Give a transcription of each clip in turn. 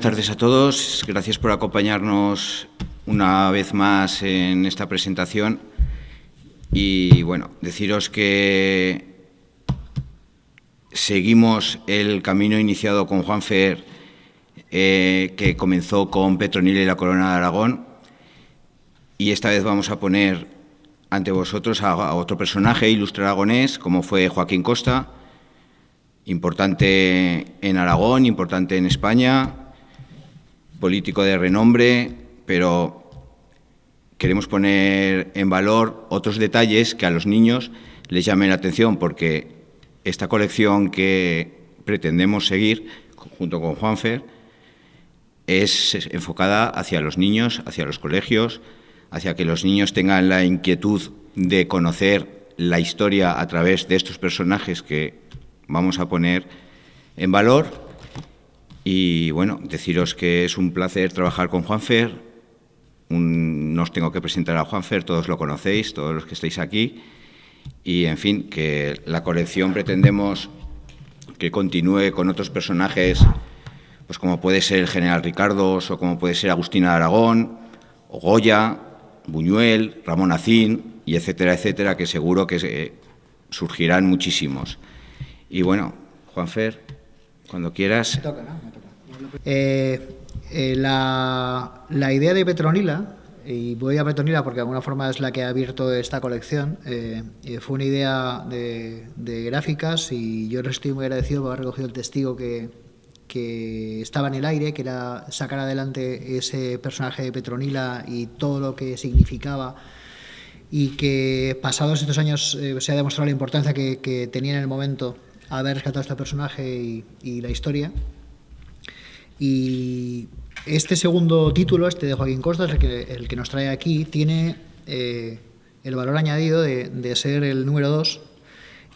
tardes a todos. Gracias por acompañarnos una vez más en esta presentación. Y bueno, deciros que seguimos el camino iniciado con Juanfer, que comenzó con Petronila y la Corona de Aragón. Y esta vez vamos a poner ante vosotros a otro personaje ilustre aragonés, como fue Joaquín Costa, importante en Aragón, importante en España, político de renombre, pero queremos poner en valor otros detalles que a los niños les llamen la atención, porque esta colección que pretendemos seguir junto con Juanfer es enfocada hacia los niños, hacia los colegios, hacia que los niños tengan la inquietud de conocer la historia a través de estos personajes que vamos a poner en valor. Y bueno, deciros que es un placer trabajar con Juanfer. No os tengo que presentar a Juanfer, todos lo conocéis, todos los que estáis aquí. Y en fin, que la colección pretendemos que continúe con otros personajes, pues como puede ser el general Ricardos, o como puede ser Agustina de Aragón, o Goya, Buñuel, Ramón Acín, y etcétera, etcétera, que seguro que surgirán muchísimos. Y bueno, Juanfer, cuando quieras. Me toca, ¿no? Me toca. La idea de Petronila, y voy a Petronila porque de alguna forma es la que ha abierto esta colección, fue una idea de gráficas, y yo les estoy muy agradecido por haber recogido el testigo que estaba en el aire, que era sacar adelante ese personaje de Petronila y todo lo que significaba, y que pasados estos años se ha demostrado la importancia que tenía en el momento haber rescatado a este personaje y la historia. Y este segundo título, este de Joaquín Costa, el que nos trae aquí, tiene el valor añadido de ser el número 2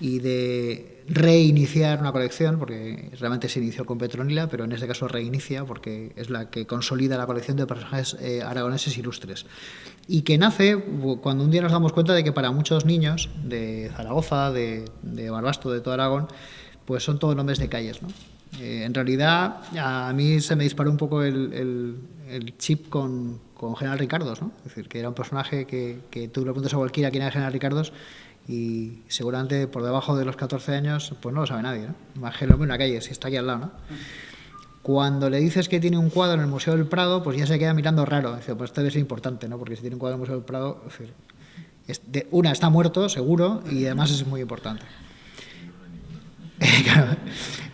y de reiniciar una colección, porque realmente se inició con Petronila, pero en este caso reinicia porque es la que consolida la colección de personajes aragoneses ilustres. Y que nace cuando un día nos damos cuenta de que para muchos niños de Zaragoza, de Barbastro, de todo Aragón, pues son todos nombres de calles, ¿no? En realidad, a mí se me disparó un poco el chip con General Ricardos, ¿no? Es decir, que era un personaje que tú le preguntas a cualquiera quién era General Ricardos y seguramente por debajo de los 14 años pues no lo sabe nadie, ¿no? Imagínalo en una calle, si está aquí al lado, ¿no? Cuando le dices que tiene un cuadro en el Museo del Prado, pues ya se queda mirando raro. Dice, pues esto debe ser importante, ¿no? Porque si tiene un cuadro en el Museo del Prado, es decir, está muerto, seguro, y además es muy importante.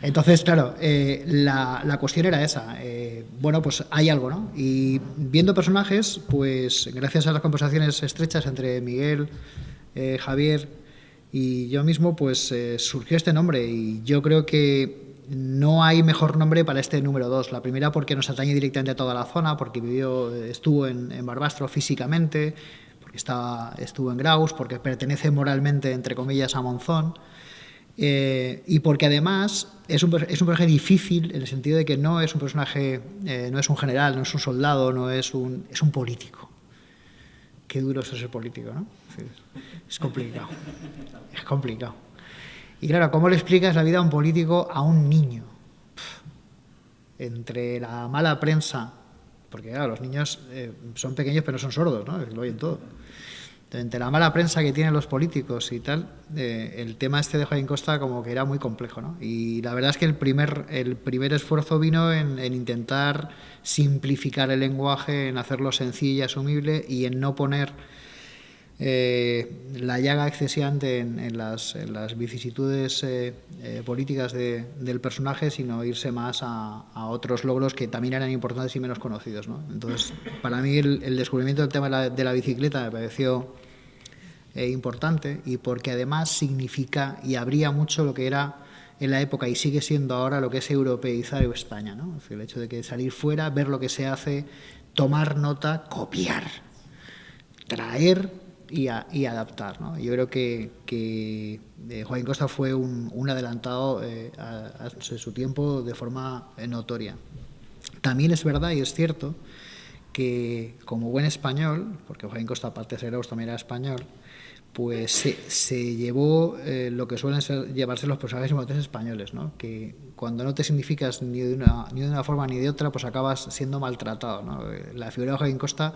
Entonces, claro, la cuestión era esa. Bueno, pues hay algo, ¿no? Y viendo personajes, pues gracias a las conversaciones estrechas entre Miguel, Javier y yo mismo, pues surgió este nombre, y yo creo que no hay mejor nombre para este número 2. La primera porque nos atañe directamente a toda la zona, porque estuvo en Barbastro físicamente, porque estuvo en Graus, porque pertenece moralmente, entre comillas, a Monzón, y porque además es un personaje difícil en el sentido de que no es un personaje, no es un general, no es un soldado, es un político. Qué duro es ser político, ¿no? Es complicado. Es complicado. Y claro, ¿cómo le explicas la vida a un político, a un niño? Entre la mala prensa, porque claro, los niños son pequeños pero no son sordos, ¿no? Lo oyen todo. Entre la mala prensa que tienen los políticos y tal, el tema este de Joaquín Costa como que era muy complejo, ¿no? Y la verdad es que el primer esfuerzo vino en intentar simplificar el lenguaje, en hacerlo sencillo y asumible, y en no poner la llaga excesiante en las vicisitudes políticas del personaje, sino irse más a otros logros que también eran importantes y menos conocidos, ¿no? Entonces, para mí el descubrimiento del tema de la bicicleta me pareció importante, y porque además significa y abría mucho lo que era en la época y sigue siendo ahora lo que es europeizar España, ¿no? Es decir, el hecho de que salir fuera, ver lo que se hace, tomar nota, copiar, traer y adaptar, ¿no? Yo creo que Joaquín Costa fue un adelantado a su tiempo de forma notoria. También es verdad y es cierto que, como buen español, porque Joaquín Costa, aparte de ser Graus, también era español, pues se llevó lo que suelen llevarse los personajes importantes españoles, ¿no? Que cuando no te significas ni de una forma ni de otra, pues acabas siendo maltratado, ¿no? La figura de Joaquín Costa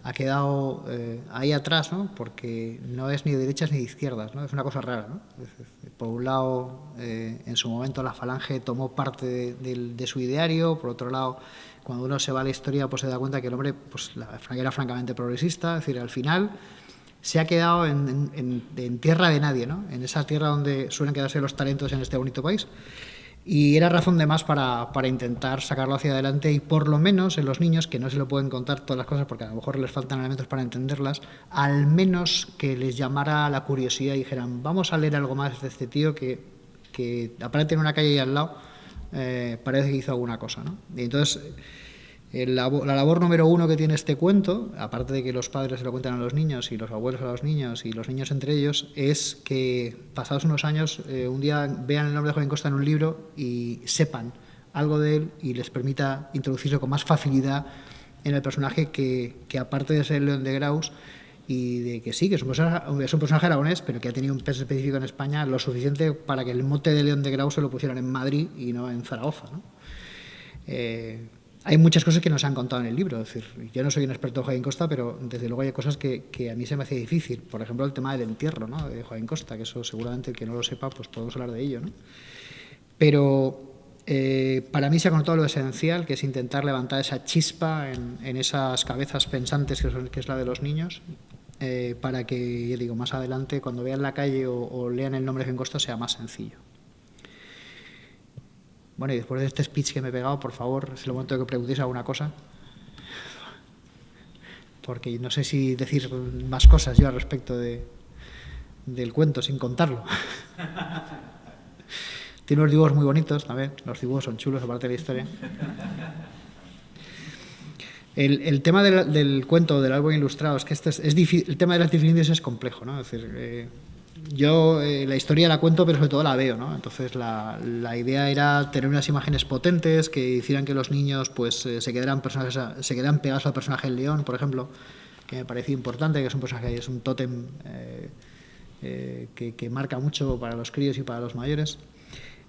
ha quedado ahí atrás, ¿no? Porque no es ni de derechas ni de izquierdas, ¿no? Es una cosa rara, ¿no? Por un lado, en su momento la Falange tomó parte de su ideario, por otro lado, cuando uno se va a la historia, pues se da cuenta que el hombre pues, era francamente progresista, es decir, al final se ha quedado en tierra de nadie, ¿no? En esa tierra donde suelen quedarse los talentos en este bonito país. Y era razón de más para intentar sacarlo hacia adelante y por lo menos en los niños, que no se lo pueden contar todas las cosas porque a lo mejor les faltan elementos para entenderlas, al menos que les llamara la curiosidad y dijeran, vamos a leer algo más de este tío que aparte en una calle ahí al lado, parece que hizo alguna cosa, ¿no? Y entonces la labor número uno que tiene este cuento, aparte de que los padres se lo cuentan a los niños y los abuelos a los niños y los niños entre ellos, es que pasados unos años un día vean el nombre de Joaquín Costa en un libro y sepan algo de él y les permita introducirse con más facilidad en el personaje que aparte de ser León de Graus y de que sí, que es un personaje aragonés, pero que ha tenido un peso específico en España lo suficiente para que el mote de León de Graus se lo pusieran en Madrid y no en Zaragoza, ¿no? Hay muchas cosas que nos han contado en el libro. Es decir, yo no soy un experto en Joaquín Costa, pero desde luego hay cosas que a mí se me hace difícil. Por ejemplo, el tema del entierro, ¿no? De Joaquín Costa, que eso seguramente el que no lo sepa, pues podemos hablar de ello, ¿no? Pero para mí se ha contado lo esencial, que es intentar levantar esa chispa en esas cabezas pensantes que es la de los niños, para que, yo digo, más adelante, cuando vean la calle o lean el nombre de Joaquín Costa, sea más sencillo. Bueno, y después de este speech que me he pegado, por favor, es el momento de que preguntéis alguna cosa. Porque no sé si decir más cosas yo al respecto del cuento, sin contarlo. Tiene unos dibujos muy bonitos también. Los dibujos son chulos, aparte de la historia. El tema del cuento, del álbum ilustrado, es que es difícil, el tema de las definiciones es complejo, ¿no? Es decir, yo la historia la cuento, pero sobre todo la veo, ¿no? Entonces la idea era tener unas imágenes potentes que hicieran que los niños pues se quedaran pegados al personaje del león, por ejemplo, que me parecía importante, que es un personaje, es un tótem que marca mucho para los críos y para los mayores,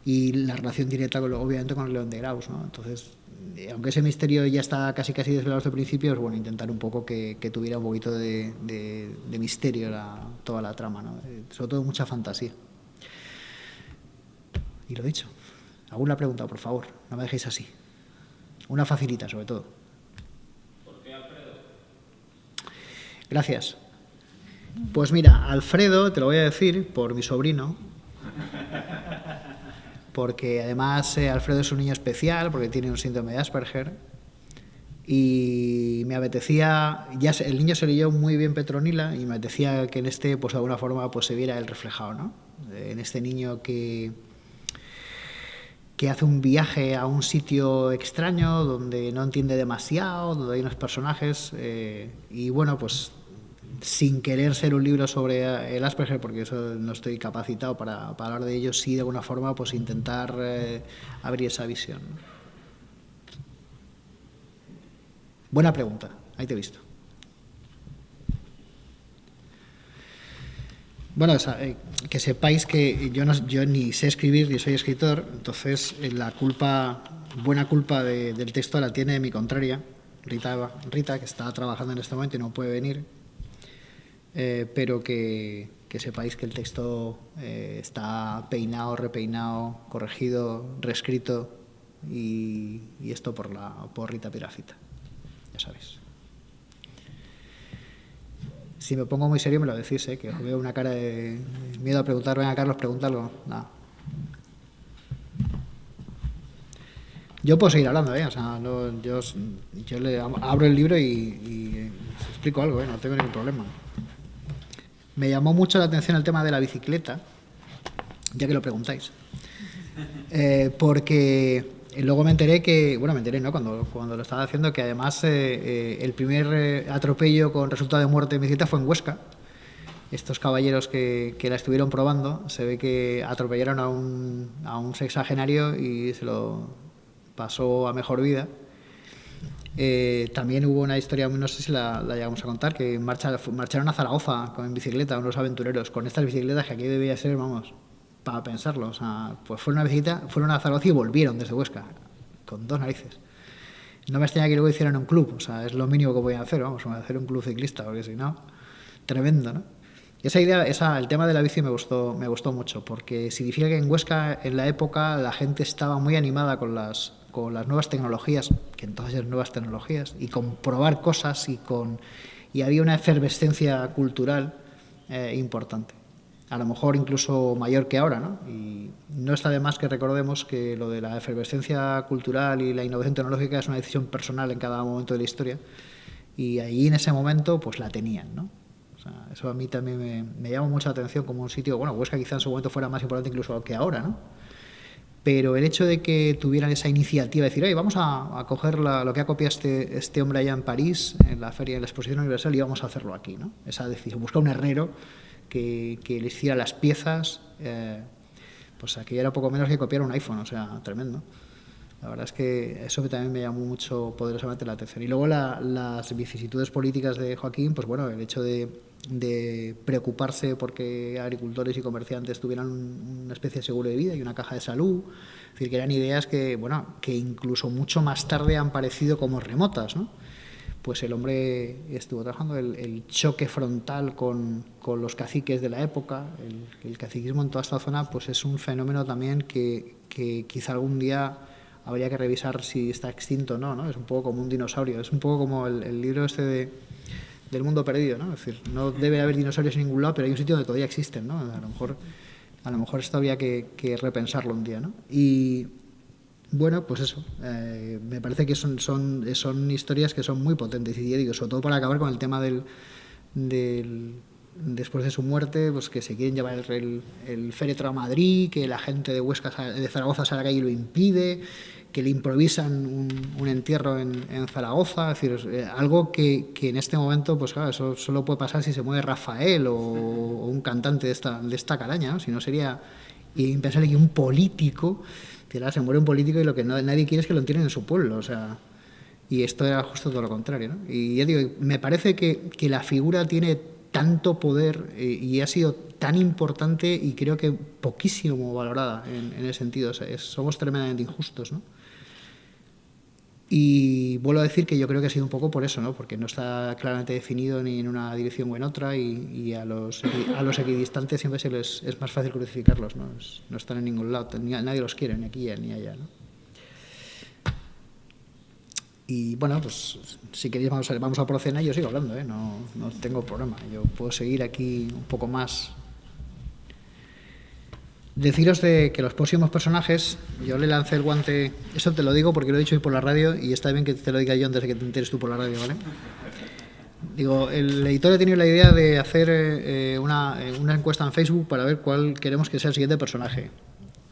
y la relación directa obviamente con el León de Graus, ¿no? Entonces, aunque ese misterio ya está casi desvelado desde el principio, es bueno intentar un poco que tuviera un poquito de misterio toda la trama, ¿no? Sobre todo mucha fantasía. Y lo dicho. ¿Alguna pregunta, por favor? No me dejéis así. Una facilita, sobre todo. ¿Por qué Alfredo? Gracias. Pues mira, Alfredo, te lo voy a decir por mi sobrino, porque además Alfredo es un niño especial, porque tiene un síndrome de Asperger, y me apetecía, el niño se leyó muy bien Petronila, y me apetecía que en este, pues de alguna forma, pues se viera él reflejado, ¿no? En este niño que hace un viaje a un sitio extraño, donde no entiende demasiado, donde hay unos personajes, y bueno, pues sin querer ser un libro sobre el Asperger, porque eso no estoy capacitado para hablar de ello, sí de alguna forma pues intentar abrir esa visión. Buena pregunta, ahí te he visto. Bueno, que sepáis que yo ni sé escribir ni soy escritor, entonces buena culpa del texto la tiene mi contraria, Rita, que está trabajando en este momento y no puede venir. Pero que sepáis que el texto está peinado, repeinado, corregido, reescrito y esto por Rita Pirafita, ya sabéis. Si me pongo muy serio me lo decís, que os veo una cara de miedo a preguntar. Venga, Carlos, pregúntalo. Nada. Yo puedo seguir hablando, o sea, no, yo le abro el libro y explico algo, no tengo ningún problema. Me llamó mucho la atención el tema de la bicicleta, ya que lo preguntáis, porque luego me enteré ¿no? Cuando lo estaba haciendo, que además el primer atropello con resultado de muerte en bicicleta fue en Huesca. Estos caballeros que la estuvieron probando, se ve que atropellaron a un sexagenario y se lo pasó a mejor vida. También hubo una historia, no sé si la llegamos a contar, que marcharon a Zaragoza en bicicleta unos aventureros, con estas bicicletas que aquí debía ser, vamos, para pensarlo. O sea, pues fueron a Zaragoza y volvieron desde Huesca, con 2 narices. No me extraña que luego hicieran un club, o sea, es lo mínimo que podían hacer, vamos, hacer un club ciclista, porque si no, tremendo, ¿no? Esa idea, el tema de la bici me gustó mucho, porque significa que en Huesca, en la época, la gente estaba muy animada con las nuevas tecnologías, que entonces eran nuevas tecnologías, y con probar cosas, y había una efervescencia cultural importante. A lo mejor incluso mayor que ahora, ¿no? Y no está de más que recordemos que lo de la efervescencia cultural y la innovación tecnológica es una decisión personal en cada momento de la historia, y ahí en ese momento pues la tenían, ¿no? O sea, eso a mí también me llama mucha atención como un sitio, bueno, Huesca quizá en su momento fuera más importante incluso que ahora, ¿no? Pero el hecho de que tuvieran esa iniciativa de decir, oye, vamos a coger lo que ha copiado este hombre allá en París, en la feria de la Exposición Universal, y vamos a hacerlo aquí, ¿no? Esa decisión, buscar un herrero que le hiciera las piezas, pues aquello era poco menos que copiar un iPhone, o sea, tremendo. La verdad es que eso también me llamó mucho poderosamente la atención. Y luego las vicisitudes políticas de Joaquín, pues bueno, el hecho de preocuparse porque agricultores y comerciantes tuvieran una especie de seguro de vida y una caja de salud, es decir, que eran ideas que incluso mucho más tarde han parecido como remotas, ¿no? Pues el hombre estuvo trabajando el choque frontal con los caciques de la época. El caciquismo en toda esta zona pues es un fenómeno también que quizá algún día habría que revisar si está extinto o no, ¿no? Es un poco como un dinosaurio, es un poco como el libro este del mundo perdido, ¿no? Es decir, no debe haber dinosaurios en ningún lado, pero hay un sitio donde todavía existen, ¿no? A lo mejor esto habría que repensarlo un día, ¿no? Y bueno, pues eso, me parece que son historias que son muy potentes, y digo, sobre todo para acabar con el tema del después de su muerte, pues que se quieren llevar el féretro a Madrid, que la gente de Huesca, de Zaragoza sale a la calle y lo impide, que le improvisan un entierro en Zaragoza. Es decir, algo que en este momento, pues claro, eso solo puede pasar si se mueve Rafael o un cantante de esta calaña, ¿no? Si no sería impensable que un político, se muere un político y lo que nadie quiere es que lo entierren en su pueblo, o sea, y esto era justo todo lo contrario, ¿no? Y ya digo, me parece que la figura tiene tanto poder y ha sido tan importante, y creo que poquísimo valorada en ese sentido. O sea, somos tremendamente injustos, ¿no? Y vuelvo a decir que yo creo que ha sido un poco por eso, ¿no? Porque no está claramente definido ni en una dirección o en otra, y a los equidistantes siempre es más fácil crucificarlos, ¿no? No están en ningún lado, nadie los quiere, ni aquí ni allá, ¿no? Y bueno, pues si queréis vamos a por cena, y yo sigo hablando, no tengo problema, yo puedo seguir aquí un poco más. Deciros de que los próximos personajes, yo le lancé el guante, eso te lo digo porque lo he dicho hoy por la radio, y está bien que te lo diga yo antes de que te enteres tú por la radio, ¿vale? Digo, el editor ha tenido la idea de hacer una encuesta en Facebook para ver cuál queremos que sea el siguiente personaje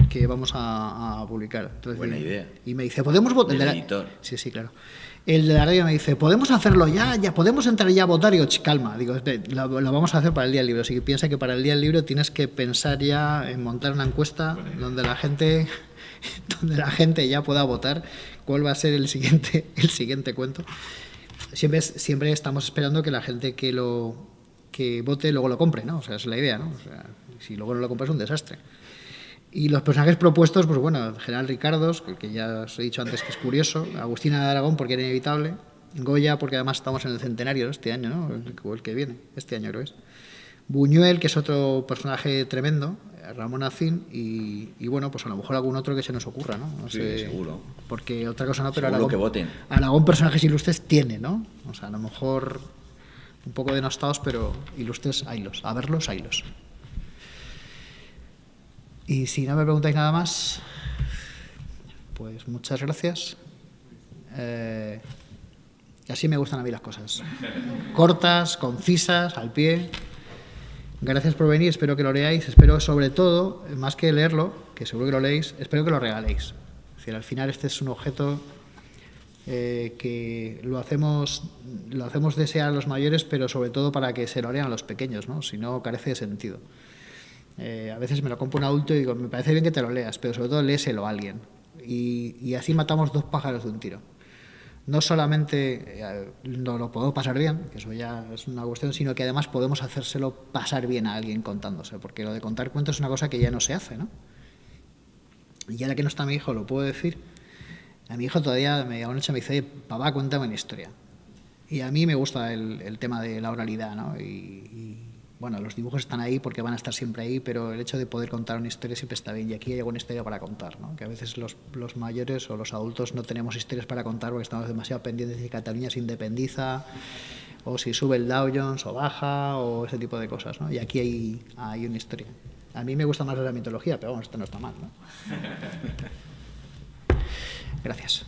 que vamos a publicar. Entonces, buena idea. Y me dice, ¿podemos votar? El editor. Sí, claro. El de la radio me dice, ¿podemos hacerlo ya podemos entrar ya a votar? Y digo, calma, digo, lo vamos a hacer para el día del libro. Así que piensa que para el día del libro tienes que pensar ya en montar una encuesta donde la gente ya pueda votar cuál va a ser el siguiente cuento. Siempre estamos esperando que la gente que vote luego lo compre, ¿no? O sea, es la idea, ¿no? O sea, si luego no lo compra es un desastre. Y los personajes propuestos, pues bueno, General Ricardos, que ya os he dicho antes que es curioso, Agustina de Aragón porque era inevitable, Goya porque además estamos en el centenario, ¿no? Este año, ¿no? O el que viene, este año creo que es. Buñuel, que es otro personaje tremendo, Ramón Acín, y bueno, pues a lo mejor algún otro que se nos ocurra, ¿no? No sé, seguro. Porque otra cosa no, pero seguro que voten. Aragón personajes ilustres tiene, ¿no? O sea, a lo mejor un poco denostados, pero ilustres haylos. A verlos, haylos. Y si no me preguntáis nada más, pues muchas gracias. Y así me gustan a mí las cosas. Cortas, concisas, al pie. Gracias por venir, espero que lo leáis. Espero, sobre todo, más que leerlo, que seguro que lo leéis, espero que lo regaléis. Es decir, al final este es un objeto que lo hacemos desear a los mayores, pero sobre todo para que se lo lean a los pequeños, ¿no? Si no, carece de sentido. A veces me lo compro un adulto y digo, me parece bien que te lo leas, pero sobre todo léeselo a alguien. Y así matamos 2 pájaros de un tiro. no solamente no lo podemos pasar bien, que eso ya es una cuestión, sino que además podemos hacérselo pasar bien a alguien contándose, porque lo de contar cuentos es una cosa que ya no se hace, ¿no? Y ahora que no está mi hijo, lo puedo decir. A mi hijo todavía me llama una noche y me dice: papá, cuéntame una historia. Y a mí me gusta el tema de la oralidad, ¿no? Y bueno, los dibujos están ahí porque van a estar siempre ahí, pero el hecho de poder contar una historia siempre está bien. Y aquí hay alguna historia para contar, ¿no? Que a veces los mayores o los adultos no tenemos historias para contar porque estamos demasiado pendientes de si Cataluña se independiza, o si sube el Dow Jones o baja, o ese tipo de cosas, ¿no? Y aquí hay una historia. A mí me gusta más la mitología, pero bueno, esto no está mal, ¿no? Gracias.